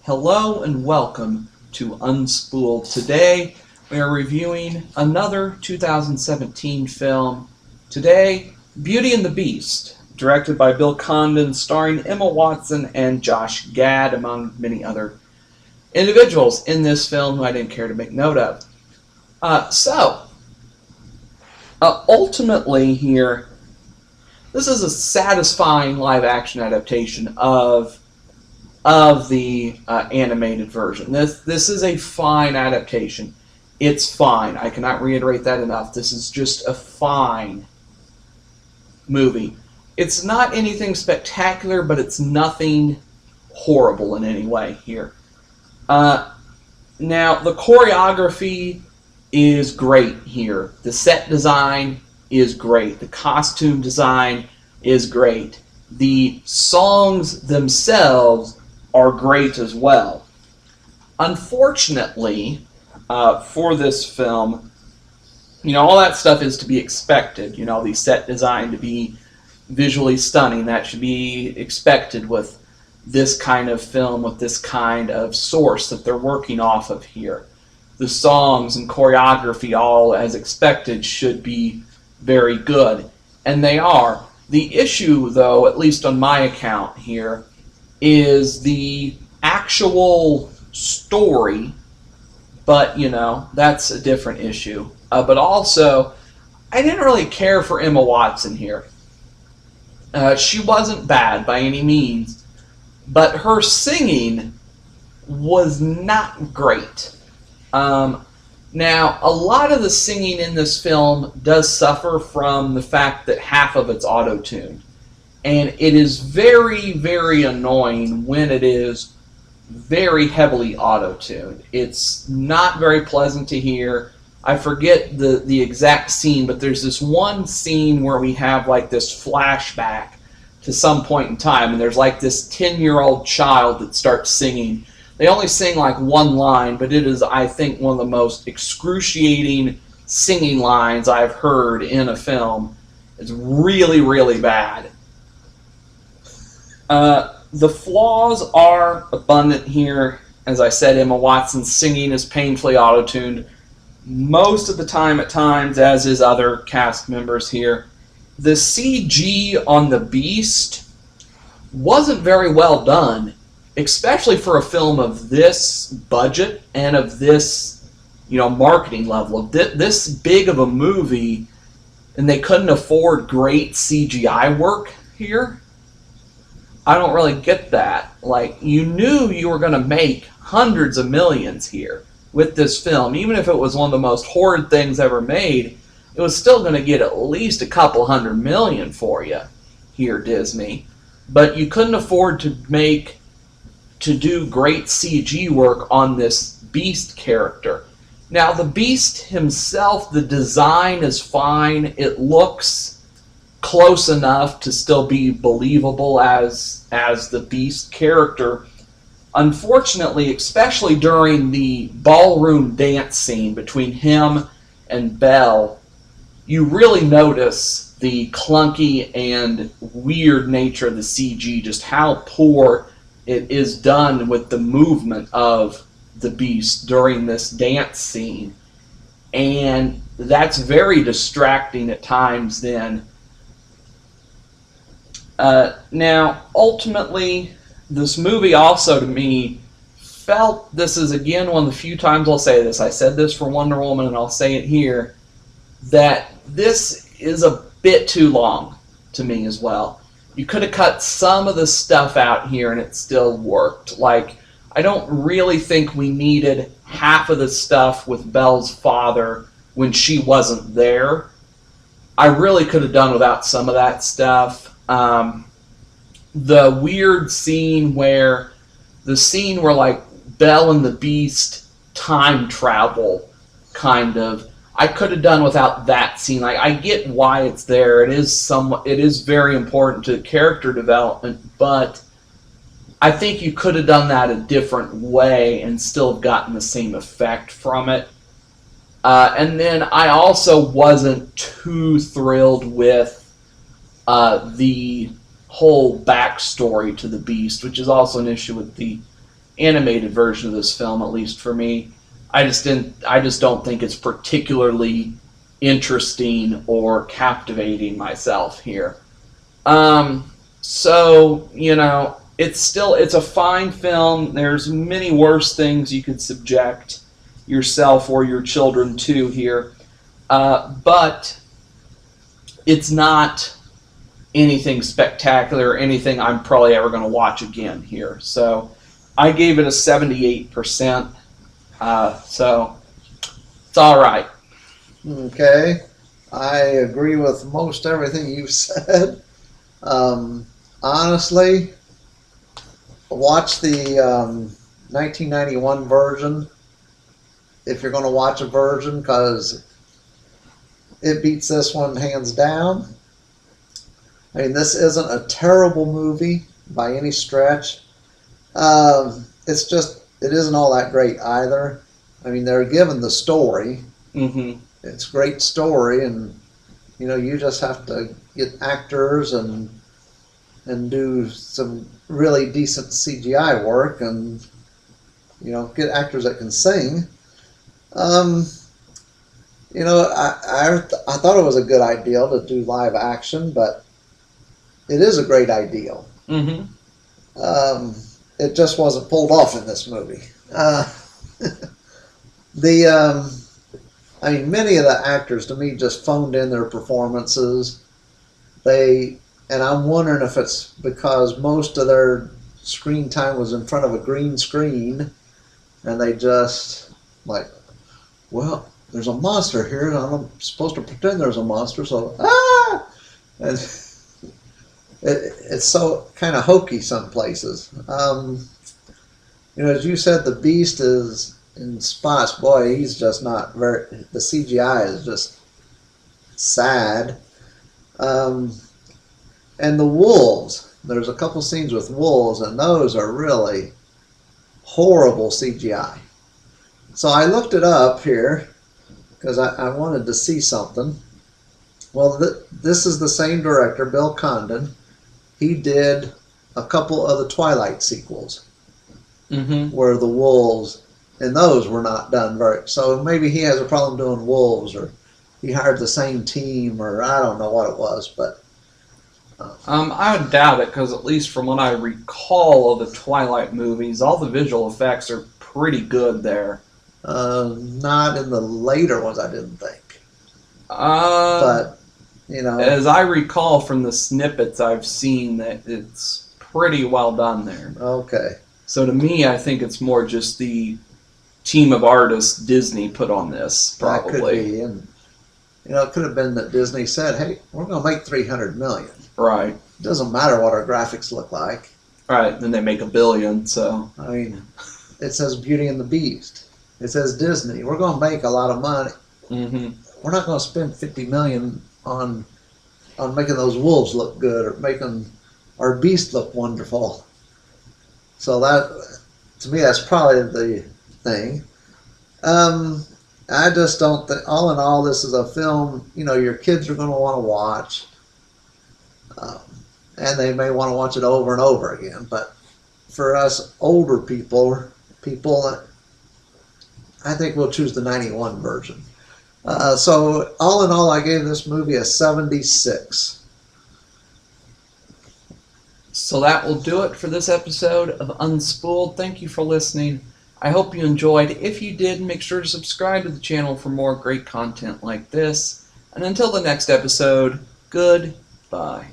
Hello and welcome to Unspooled. Today we are reviewing another 2017 film. Today, Beauty and the Beast, directed by Bill Condon, starring Emma Watson and Josh Gad, among many other individuals in this film who I didn't care to make note of. Ultimately here, this is a satisfying live-action adaptation of the animated version. This is a fine adaptation. It's fine. I cannot reiterate that enough. This is just a fine movie. It's not anything spectacular, but it's nothing horrible in any way here. Now, the choreography is great here. The set design is great. The costume design is great. The songs themselves are great as well. Unfortunately, for this film, all that stuff is to be expected. The set design to be visually stunning. That should be expected with this kind of film, with this kind of source that they're working off of here. The songs and choreography, all as expected, should be very good. And they are. The issue, though, at least on my account here, is the actual story. But, that's a different issue. But also, I didn't really care for Emma Watson here. She wasn't bad by any means, but her singing was not great. Now, a lot of the singing in this film does suffer from the fact that half of it's auto-tuned. And it is very, very annoying when it is very heavily auto-tuned. It's not very pleasant to hear. I forget the exact scene, but there's this one scene where we have like this flashback to some point in time, and there's like this 10-year-old child that starts singing. They only sing like one line, but it is, I think, one of the most excruciating singing lines I've heard in a film. It's really, really bad. The flaws are abundant here. As I said, Emma Watson's singing is painfully auto-tuned most of the time at times, as is other cast members here. The CG on the Beast wasn't very well done, especially for a film of this budget and of this, marketing level. Of this big of a movie, and they couldn't afford great CGI work here. I don't really get that. Like, you knew you were going to make hundreds of millions here with this film. Even if it was one of the most horrid things ever made, it was still going to get at least a couple $100 million for you here, Disney. But you couldn't afford to do great CG work on this Beast character. Now, the Beast himself, the design is fine. It looks close enough to still be believable as the Beast character. Unfortunately, especially during the ballroom dance scene between him and Belle, you really notice the clunky and weird nature of the CG, just how poor it is done with the movement of the Beast during this dance scene. And that's very distracting at times then. Now, ultimately, this movie also, to me, felt, this is again one of the few times I'll say this, I said this for Wonder Woman and I'll say it here, that this is a bit too long to me as well. You could have cut some of the stuff out here and it still worked. Like, I don't really think we needed half of the stuff with Belle's father when she wasn't there. I really could have done without some of that stuff. The weird scene where like Belle and the Beast time travel, kind of, I could have done without that scene. Like, I get why it's there. It is very important to character development, but I think you could have done that a different way and still have gotten the same effect from it. And then I also wasn't too thrilled with the whole backstory to the Beast, which is also an issue with the animated version of this film, at least for me. I just don't think it's particularly interesting or captivating myself here. So, it's a fine film. There's many worse things you could subject yourself or your children to here. But it's not anything spectacular, anything I'm probably ever going to watch again here. So I gave it a 78%. So it's all right. Okay. I agree with most everything you've said. Honestly, watch the 1991 version if you're going to watch a version, because it beats this one hands down. I mean, this isn't a terrible movie by any stretch. It's just, it isn't all that great either. I mean, they're given the story. Mm-hmm. It's a great story, and you just have to get actors and do some really decent CGI work, and get actors that can sing. I thought it was a good idea to do live action, but it is a great ideal. Mm-hmm. It just wasn't pulled off in this movie. Many of the actors to me just phoned in their performances. And I'm wondering if it's because most of their screen time was in front of a green screen, and they just well, there's a monster here, and I'm supposed to pretend there's a monster, so and it's so kind of hokey some places. As you said, the Beast is in spots. Boy, he's just not very. The CGI is just sad. And the wolves. There's a couple scenes with wolves, and those are really horrible CGI. So I looked it up here because I wanted to see something. Well, this is the same director, Bill Condon. He did a couple of the Twilight sequels, Mm-hmm. where the wolves, and those were not done very. So maybe he has a problem doing wolves, or he hired the same team, or I don't know what it was, but. I would doubt it, because at least from what I recall of the Twilight movies, all the visual effects are pretty good there. Not in the later ones, I didn't think. But as I recall from the snippets I've seen, that it's pretty well done there. Okay. So to me, I think it's more just the team of artists Disney put on this, probably. That could be, and it could have been that Disney said, "Hey, we're going to make $300 million. Right. It doesn't matter what our graphics look like." Right. Then they make $1 billion. So I mean, it says Beauty and the Beast. It says Disney. We're going to make a lot of money. Mm-hmm. We're not going to spend $50 million on making those wolves look good, or making our Beast look wonderful. So that, to me, that's probably the thing. I just don't think, all in all, this is a film, your kids are going to want to watch. And they may want to watch it over and over again. But for us older people, I think we'll choose the 91 version. So all in all, I gave this movie a 76. So that will do it for this episode of Unspooled. Thank you for listening. I hope you enjoyed. If you did, make sure to subscribe to the channel for more great content like this. And until the next episode, goodbye.